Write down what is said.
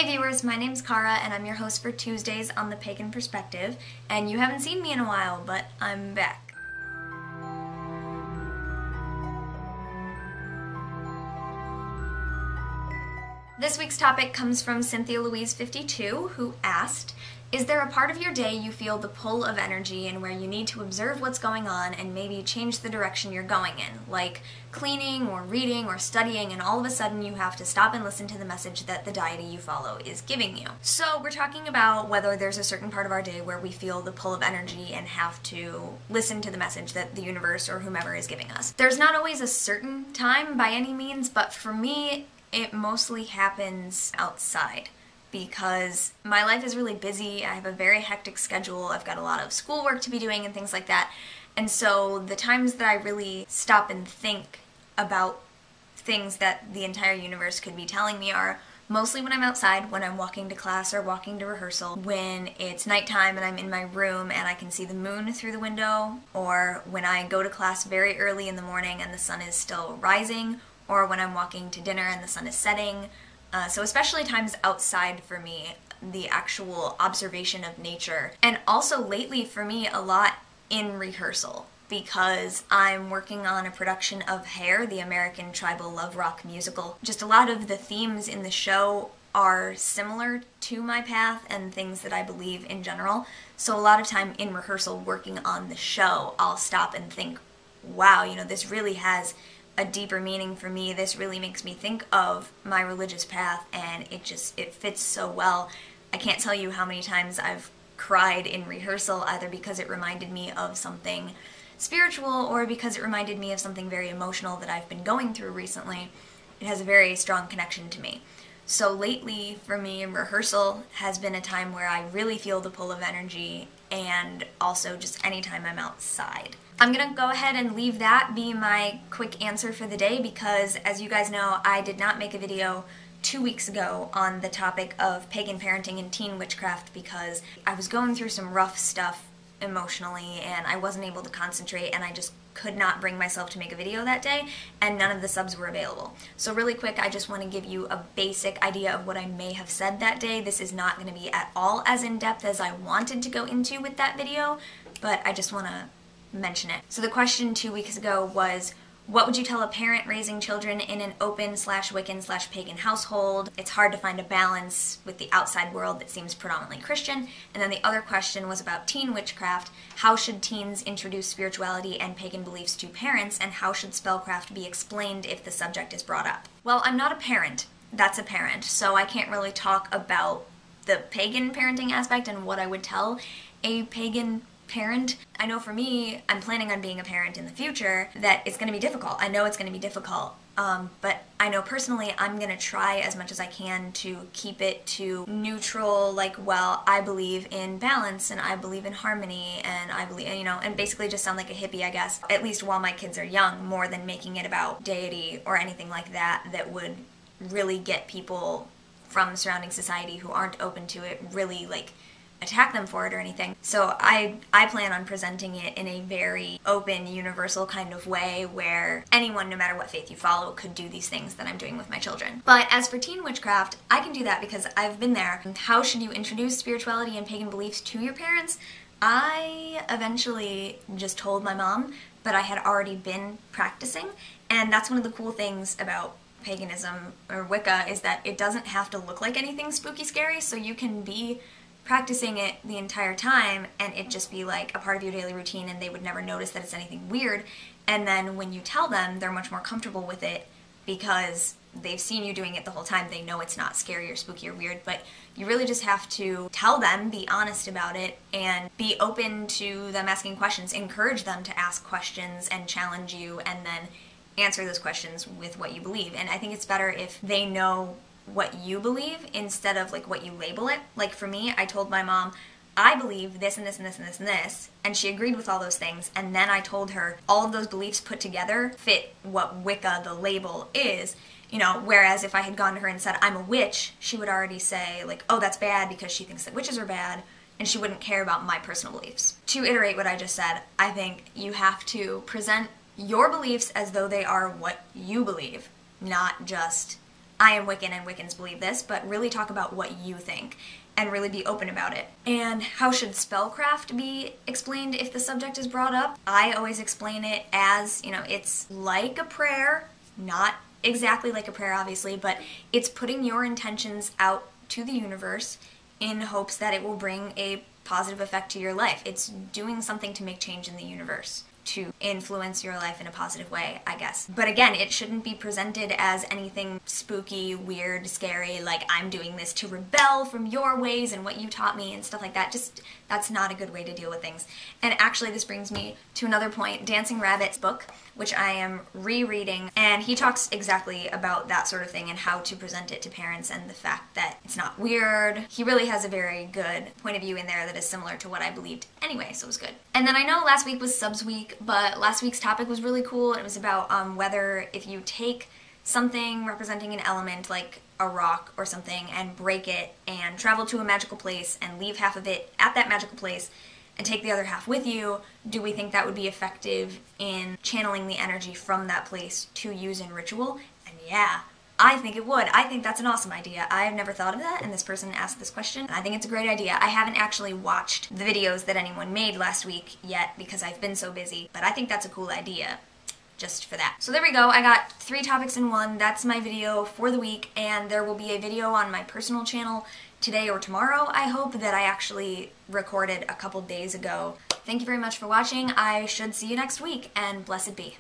Hey viewers, my name's Cara and I'm your host for Tuesdays on the Pagan Perspective, and you haven't seen me in a while, but I'm back. This week's topic comes from Cynthia Louise 52, who asked, is there a part of your day you feel the pull of energy and where you need to observe what's going on and maybe change the direction you're going in, like cleaning or reading or studying, and all of a sudden you have to stop and listen to the message that the deity you follow is giving you? So we're talking about whether there's a certain part of our day where we feel the pull of energy and have to listen to the message that the universe or whomever is giving us. There's not always a certain time by any means, but for me, it mostly happens outside, because my life is really busy. I have a very hectic schedule. I've got a lot of schoolwork to be doing and things like that. And so the times that I really stop and think about things that the entire universe could be telling me are mostly when I'm outside, when I'm walking to class or walking to rehearsal, when it's nighttime and I'm in my room and I can see the moon through the window, or when I go to class very early in the morning and the sun is still rising, or when I'm walking to dinner and the sun is setting. So especially times outside for me, the actual observation of nature. And also lately for me, a lot in rehearsal, because I'm working on a production of Hair, the American tribal love rock musical. Just a lot of the themes in the show are similar to my path and things that I believe in general. So a lot of time in rehearsal working on the show, I'll stop and think, wow, you know, this really has a deeper meaning for me. This really makes me think of my religious path, and it fits so well. I can't tell you how many times I've cried in rehearsal, either because it reminded me of something spiritual or because it reminded me of something very emotional that I've been going through recently. It has a very strong connection to me. So lately, for me, rehearsal has been a time where I really feel the pull of energy, and also just anytime I'm outside. I'm gonna go ahead and leave that be my quick answer for the day, because as you guys know, I did not make a video 2 weeks ago on the topic of pagan parenting and teen witchcraft because I was going through some rough stuff emotionally and I wasn't able to concentrate, and I just could not bring myself to make a video that day, and none of the subs were available. So really quick, I just want to give you a basic idea of what I may have said that day. This is not going to be at all as in-depth as I wanted to go into with that video, but I just want to mention it. So the question 2 weeks ago was, what would you tell a parent raising children in an open/Wiccan/pagan household? It's hard to find a balance with the outside world that seems predominantly Christian. And then the other question was about teen witchcraft. How should teens introduce spirituality and pagan beliefs to parents, and how should spellcraft be explained if the subject is brought up? Well, I'm not a parent. That's a parent. So I can't really talk about the pagan parenting aspect and what I would tell a pagan parent. I know for me, I'm planning on being a parent in the future, that it's going to be difficult. I know it's going to be difficult, but I know personally I'm going to try as much as I can to keep it to neutral, like, well, I believe in balance and I believe in harmony and I believe, you know, and basically just sound like a hippie, I guess, at least while my kids are young, more than making it about deity or anything like that that would really get people from surrounding society who aren't open to it really, like, attack them for it or anything. So I plan on presenting it in a very open, universal kind of way where anyone, no matter what faith you follow, could do these things that I'm doing with my children. But as for teen witchcraft, I can do that because I've been there. How should you introduce spirituality and pagan beliefs to your parents? I eventually just told my mom, but I had already been practicing, and that's one of the cool things about paganism or Wicca, is that it doesn't have to look like anything spooky scary, so you can be practicing it the entire time and it just be like a part of your daily routine, and they would never notice that it's anything weird. And then when you tell them, they're much more comfortable with it because they've seen you doing it the whole time. They know it's not scary or spooky or weird, but you really just have to tell them, be honest about it, and be open to them asking questions. Encourage them to ask questions and challenge you, and then answer those questions with what you believe. And I think it's better if they know what you believe instead of like what you label it. Like for me, I told my mom, I believe this and this and this and this and this, and she agreed with all those things, and then I told her all of those beliefs put together fit what Wicca, the label, is. You know, whereas if I had gone to her and said, I'm a witch, she would already say, like, oh, that's bad because she thinks that witches are bad, and she wouldn't care about my personal beliefs. To iterate what I just said, I think you have to present your beliefs as though they are what you believe, not just I am Wiccan and Wiccans believe this, but really talk about what you think and really be open about it. And how should spellcraft be explained if the subject is brought up? I always explain it as, it's like a prayer, not exactly like a prayer obviously, but it's putting your intentions out to the universe in hopes that it will bring a positive effect to your life. It's doing something to make change in the universe, to influence your life in a positive way, I guess. But again, it shouldn't be presented as anything spooky, weird, scary, like I'm doing this to rebel from your ways and what you taught me and stuff like that. Just, that's not a good way to deal with things. And actually this brings me to another point, Dancing Rabbit's book, which I am rereading, and he talks exactly about that sort of thing and how to present it to parents and the fact that it's not weird. He really has a very good point of view in there that is similar to what I believed anyway, so it was good. And then I know last week was subs week, but last week's topic was really cool. It was about whether if you take something representing an element like a rock or something and break it and travel to a magical place and leave half of it at that magical place and take the other half with you, do we think that would be effective in channeling the energy from that place to use in ritual? And yeah, I think it would. I think that's an awesome idea. I've never thought of that, and this person asked this question. I think it's a great idea. I haven't actually watched the videos that anyone made last week yet because I've been so busy, but I think that's a cool idea. Just for that. So there we go, I got 3 topics in one. That's my video for the week, and there will be a video on my personal channel today or tomorrow, I hope, that I actually recorded a couple days ago. Thank you very much for watching. I should see you next week, and blessed be.